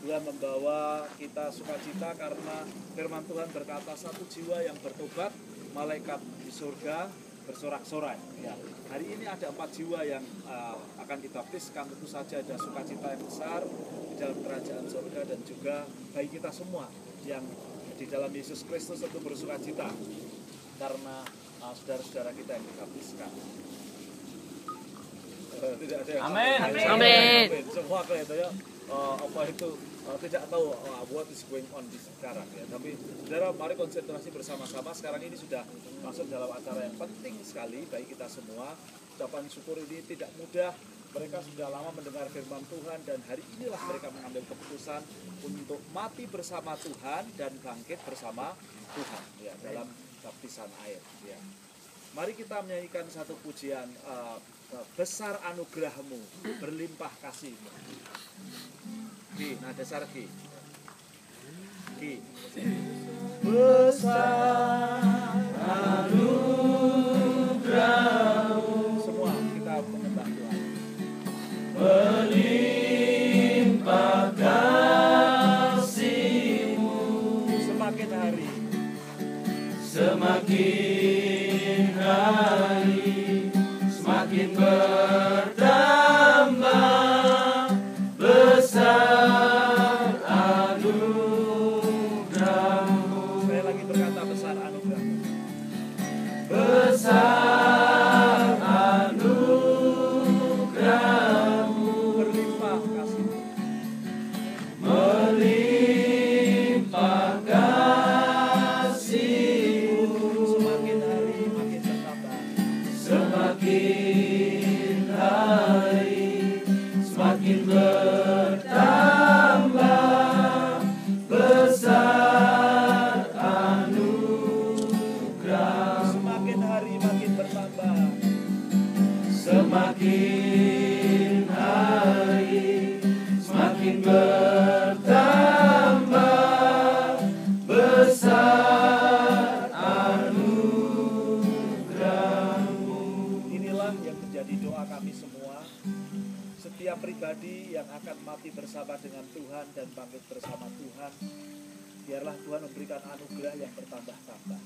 Tuhan membawa kita sukacita karena firman Tuhan berkata satu jiwa yang bertobat, malaikat di surga bersorak-sorai. Ya. Hari ini ada 4 jiwa yang akan dibaptiskan. Tentu saja ada sukacita yang besar di dalam kerajaan surga, dan juga bagi kita semua yang di dalam Yesus Kristus tentu bersukacita karena saudara-saudara kita yang dibaptiskan. Tidak ada yang Amin. Amin. Semua kelihatannya tidak tahu what is going on di sekarang ya. Tapi saudara, mari konsentrasi bersama-sama. Sekarang ini sudah masuk dalam acara yang penting sekali bagi kita semua. Ucapan syukur ini tidak mudah. Mereka sudah lama mendengar firman Tuhan, dan hari inilah mereka mengambil keputusan untuk mati bersama Tuhan dan bangkit bersama Tuhan ya, dalam baptisan air ya. Mari kita menyanyikan satu pujian, besar anugerahmu, berlimpah kasihmu. G, nada dasar G. G. Besar anugerahmu. Semua kita menyembah Tuhan. Berlimpah kasihmu. Semakin hari, semakin hari, semakin bertambah besar anugerahmu. Sekali lagi berkata besar anugerahmu. Besar anugerahmu, berlimpah kasihmu. Melimpah kasihmu. Semakin hari makin bertambah. Semakin hari semakin bertambah besar anugerah. Semakin hari makin bertambah. Semakin hari semakin bertambah besar anugerahmu. Inilah yang menjadi doa kami semua. Setiap pribadi yang akan mati bersama dengan Tuhan dan bangkit bersama Tuhan, biarlah Tuhan memberikan anugerah yang bertambah-tambah.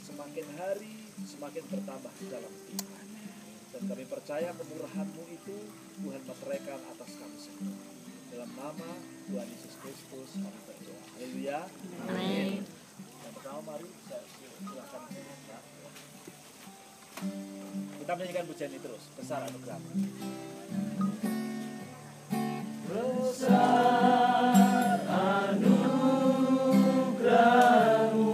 Semakin hari semakin bertambah di dalam Tuhan. Dan kami percaya kemurahan-Mu itu Tuhan meteraikan atas kami semua. Dalam nama Tuhan Yesus Kristus kami berdoa. Haleluya. Amin. Yang pertama, mari saya silakan. Kita menyanyikan pujian ini terus. Besar anugerah. Besar anugerahmu,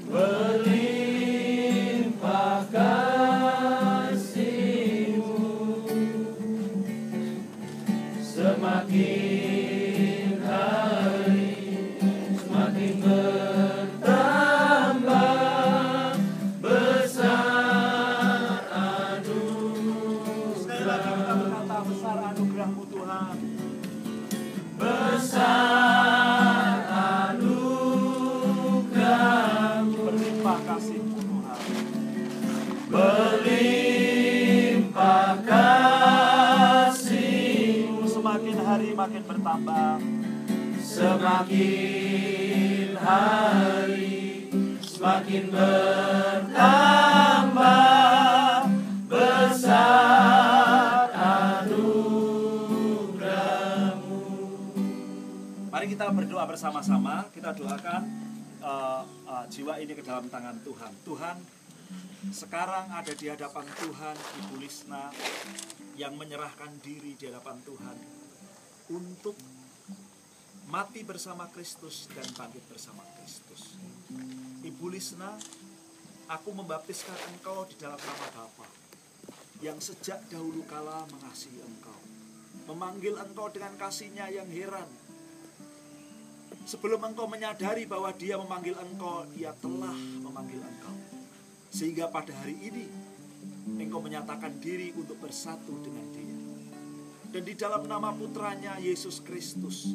berlimpah kasihmu. Semakin hari semakin bertambah besar anugerahmu. Sekali lagi kita berkata besar anugerahmu Tuhan. Besar anugerahmu, berlimpah kasihmu Tuhan. Berlimpah kasihmu. Semakin hari makin bertambah. Semakin hari semakin bertambah besar anugerahmu. Mari kita berdoa bersama-sama. Kita doakan jiwa ini ke dalam tangan Tuhan. Tuhan, sekarang ada di hadapan Tuhan Ibu Lisna yang menyerahkan diri di hadapan Tuhan untuk mati bersama Kristus dan bangkit bersama Kristus. Ibu Lisna, aku membaptiskan engkau di dalam nama Bapa yang sejak dahulu kala mengasihi engkau, memanggil engkau dengan kasih-Nya yang heran. Sebelum engkau menyadari bahwa Dia memanggil engkau, Dia telah memanggil engkau. Sehingga pada hari ini engkau menyatakan diri untuk bersatu dengan Dia. Dan di dalam nama putranya Yesus Kristus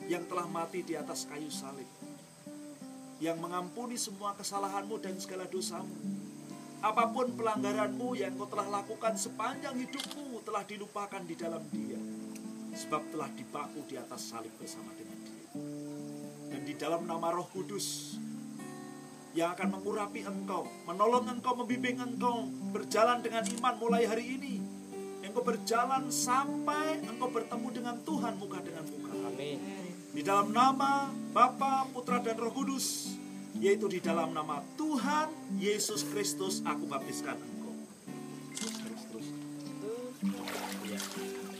yang telah mati di atas kayu salib, yang mengampuni semua kesalahanmu dan segala dosamu, apapun pelanggaranmu yang kau telah lakukan sepanjang hidupmu telah dilupakan di dalam Dia. sebab telah dipaku di atas salib bersama dengan Dia. Dan di dalam nama Roh Kudus yang akan mengurapi engkau, menolong engkau, membimbing engkau berjalan dengan iman mulai hari ini. Engkau berjalan sampai engkau bertemu dengan Tuhan muka dengan muka. Amin. Di dalam nama Bapa, Putra, dan Roh Kudus, yaitu di dalam nama Tuhan Yesus Kristus, aku baptiskan engkau. Terus.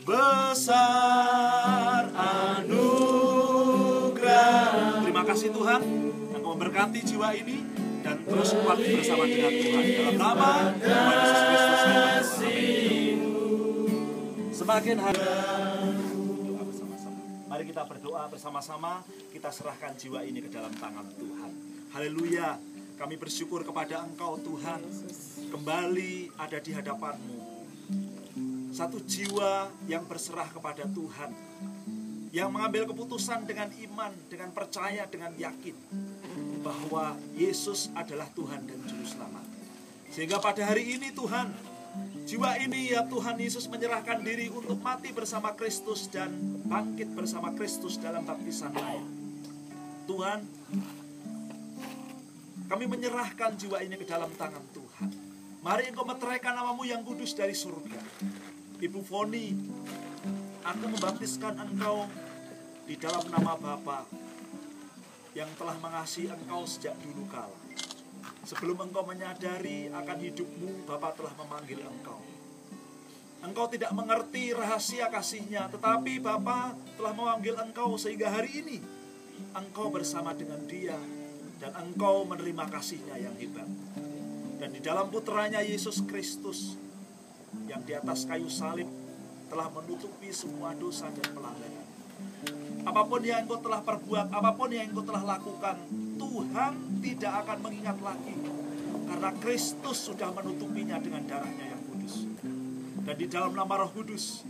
Besar anugerah. Terima kasih Tuhan, Engkau memberkati jiwa ini dan terus kuat bersama dengan Tuhan. Dalam nama Tuhan Yesus Kristus, amin. Semakin hari berdoa bersama-sama. Mari kita berdoa bersama-sama. Kita serahkan jiwa ini ke dalam tangan Tuhan. Haleluya. Kami bersyukur kepada Engkau Tuhan, kembali ada di hadapan-Mu. Satu jiwa yang berserah kepada Tuhan, yang mengambil keputusan dengan iman, dengan percaya, dengan yakin bahwa Yesus adalah Tuhan dan Juru Selamat. Sehingga pada hari ini Tuhan, jiwa ini ya Tuhan Yesus menyerahkan diri untuk mati bersama Kristus dan bangkit bersama Kristus dalam baptisan air. Tuhan, kami menyerahkan jiwa ini ke dalam tangan Tuhan. Mari Engkau meteraikan nama-Mu yang kudus dari surga. Ibu Foni, aku membaptiskan engkau di dalam nama Bapa yang telah mengasihi engkau sejak dulu kala. Sebelum engkau menyadari akan hidupmu, Bapa telah memanggil engkau. Engkau tidak mengerti rahasia kasih-Nya, tetapi Bapa telah memanggil engkau sehingga hari ini engkau bersama dengan Dia dan engkau menerima kasih-Nya yang hebat. Dan di dalam putranya Yesus Kristus yang di atas kayu salib telah menutupi semua dosa dan pelanggaran. Apapun yang engkau telah perbuat, apapun yang engkau telah lakukan, Tuhan tidak akan mengingat lagi, karena Kristus sudah menutupinya dengan darah-Nya yang kudus. Dan di dalam nama Roh Kudus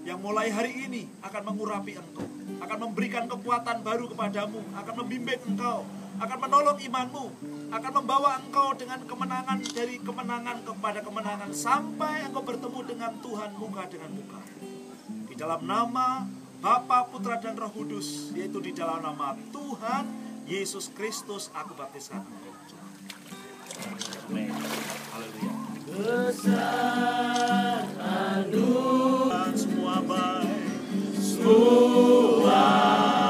yang mulai hari ini akan mengurapi engkau, akan memberikan kekuatan baru kepadamu, akan membimbing engkau, akan menolong imanmu, akan membawa engkau dengan kemenangan dari kemenangan kepada kemenangan sampai engkau bertemu dengan Tuhan muka dengan muka. Di dalam nama Bapa, Putra, dan Roh Kudus, yaitu di dalam nama Tuhan Yesus Kristus, aku baptiskan engkau. Amin. Haleluya. Besar anugerah, semua baik, semua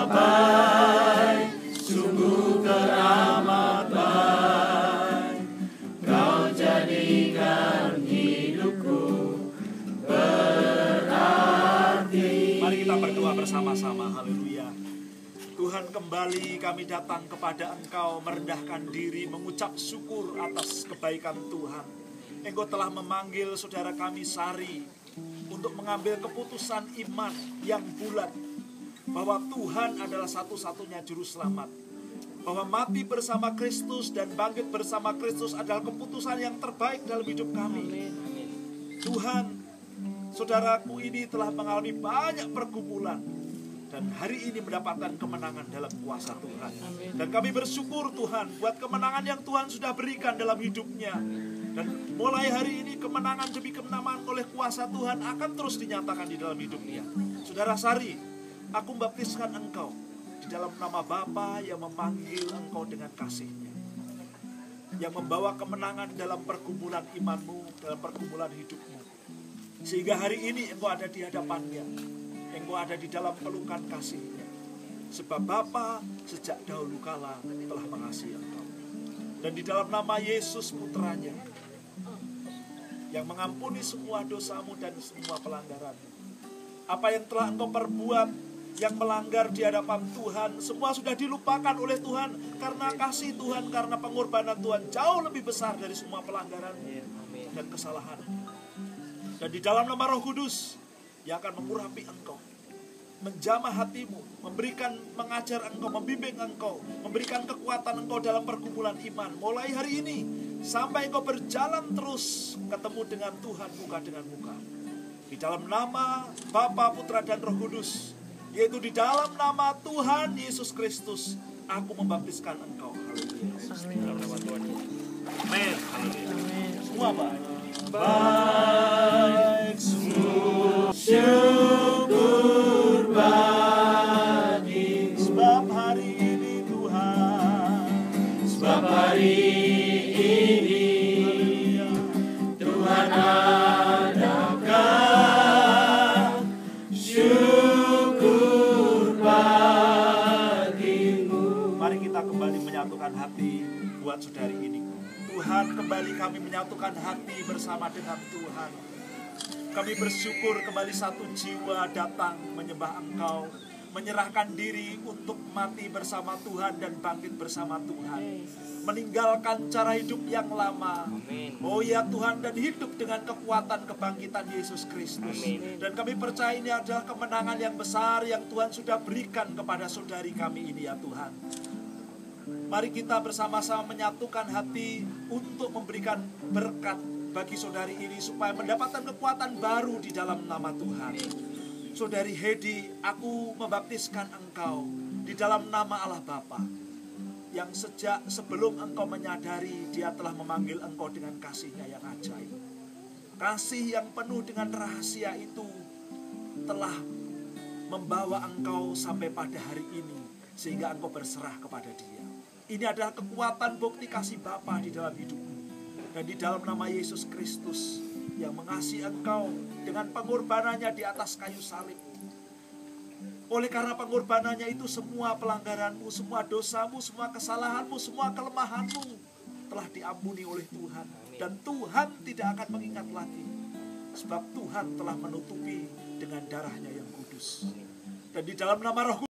baik, sungguh teramat baik. Kau jadikan hidupku berarti. Mari kita berdoa bersama-sama. Haleluya. Tuhan, kembali kami datang kepada Engkau, merendahkan diri, mengucap syukur atas kebaikan Tuhan. Engkau telah memanggil saudara kami Sari untuk mengambil keputusan iman yang bulat bahwa Tuhan adalah satu-satunya juru selamat, bahwa mati bersama Kristus dan bangkit bersama Kristus adalah keputusan yang terbaik dalam hidup kami. Tuhan, saudaraku ini telah mengalami banyak pergumulan dan hari ini mendapatkan kemenangan dalam kuasa Tuhan. Dan kami bersyukur Tuhan buat kemenangan yang Tuhan sudah berikan dalam hidupnya. Dan mulai hari ini kemenangan demi kemenangan oleh kuasa Tuhan akan terus dinyatakan di dalam hidupnya. Saudara Sari, aku membaptiskan engkau di dalam nama Bapa yang memanggil engkau dengan kasih-Nya, yang membawa kemenangan dalam pergumulan imanmu, dalam pergumulan hidupmu. Sehingga hari ini engkau ada di hadapannya, engkau ada di dalam pelukan kasih-Nya. Sebab Bapa sejak dahulu kala telah mengasihi engkau. Dan di dalam nama Yesus putranya yang mengampuni semua dosamu dan semua pelanggaranmu, apa yang telah engkau perbuat yang melanggar di hadapan Tuhan, semua sudah dilupakan oleh Tuhan karena kasih Tuhan, karena pengorbanan Tuhan jauh lebih besar dari semua pelanggaran dan kesalahan. Dan di dalam nama Roh Kudus yang akan mengurapi engkau, menjamah hatimu, mengajar engkau, membimbing engkau, memberikan kekuatan engkau dalam pergumulan iman mulai hari ini sampai engkau berjalan terus ketemu dengan Tuhan muka dengan muka. Di dalam nama Bapa, Putra, dan Roh Kudus, yaitu di dalam nama Tuhan Yesus Kristus, aku membaptiskan engkau. Amin. Semua baik. Baik, sungguh syukur. menyatukan hati buat saudari ini. Tuhan, kembali kami menyatukan hati bersama dengan Tuhan. Kami bersyukur kembali satu jiwa datang menyembah Engkau, menyerahkan diri untuk mati bersama Tuhan dan bangkit bersama Tuhan, meninggalkan cara hidup yang lama. Oh ya Tuhan, dan hidup dengan kekuatan kebangkitan Yesus Kristus. Dan kami percaya ini adalah kemenangan yang besar yang Tuhan sudah berikan kepada saudari kami ini ya Tuhan. Mari kita bersama-sama menyatukan hati untuk memberikan berkat bagi saudari ini supaya mendapatkan kekuatan baru di dalam nama Tuhan. Saudari Hedi, aku membaptiskan engkau di dalam nama Allah Bapa, yang sejak sebelum engkau menyadari, Dia telah memanggil engkau dengan kasih-Nya yang ajaib. Kasih yang penuh dengan rahasia itu telah membawa engkau sampai pada hari ini, sehingga engkau berserah kepada Dia. Ini adalah kekuatan bukti kasih Bapa di dalam hidupmu. Dan di dalam nama Yesus Kristus yang mengasihi engkau dengan pengorbanannya di atas kayu salib. Oleh karena pengorbanannya itu, semua pelanggaranmu, semua dosamu, semua kesalahanmu, semua kelemahanmu telah diampuni oleh Tuhan. Dan Tuhan tidak akan mengingat lagi. Sebab Tuhan telah menutupi dengan darah-Nya yang kudus. Dan di dalam nama Roh